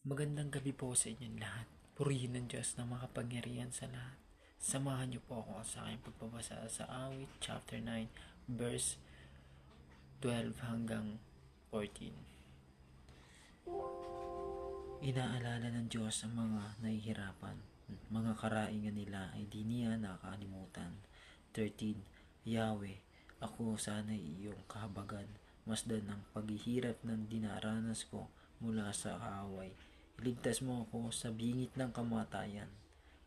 Magandang gabi po sa inyong lahat. Purihin ng Diyos na makapangyarihan sa lahat. Samahan niyo po ako sa aking pagbabasa sa Awit chapter 9 verse 12 hanggang 14. Inaalala ng Diyos ang mga nahihirapan. Mga karaingan nila ay di niya nakakalimutan. 13. Yahweh, ako sana'y iyong kahabagan. Masdan ang paghihirap ng dinaranas ko mula sa kaaway. Iligtas mo ako sa bingit ng kamatayan.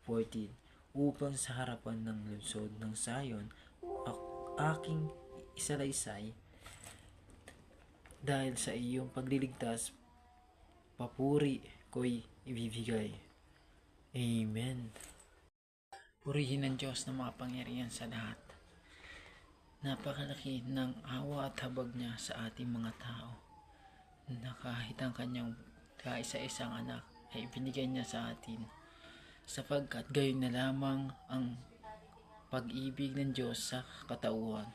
14. Upang sa harapan ng lungsod ng Sayon, aking isalaysay dahil sa iyong pagliligtas, papuri ko'y ibibigay. Amen. Purihin ng Diyos na makapangyarihan sa lahat. Napakalaki ng awa at habag niya sa ating mga tao, na kahit ang kanyang kaisa-isang anak ay ibinigay niya sa atin, sapagkat gayon na lamang ang pag-ibig ng Diyos sa katauhan,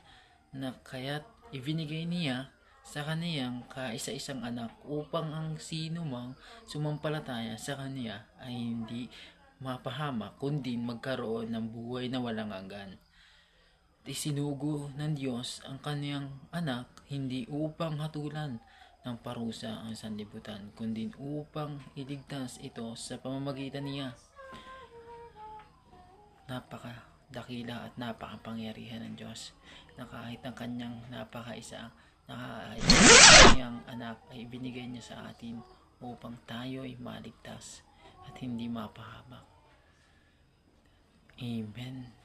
na kaya't ibinigay niya sa kaniyang kaisa-isang anak upang ang sino mang sumampalataya sa kaniya ay hindi mapahamak kundi magkaroon ng buhay na walang hanggan. Isinugo ng Diyos ang kaniyang anak hindi upang hatulan ng parusa ang sanlibutan, kundi upang iligtas ito sa pamamagitan niya. Napakadakila at napakapangyarihan ng Diyos, na kahit ang kanyang kanyang anak ay ibinigay niya sa atin upang tayo ay maligtas at hindi mapahamak. Amen.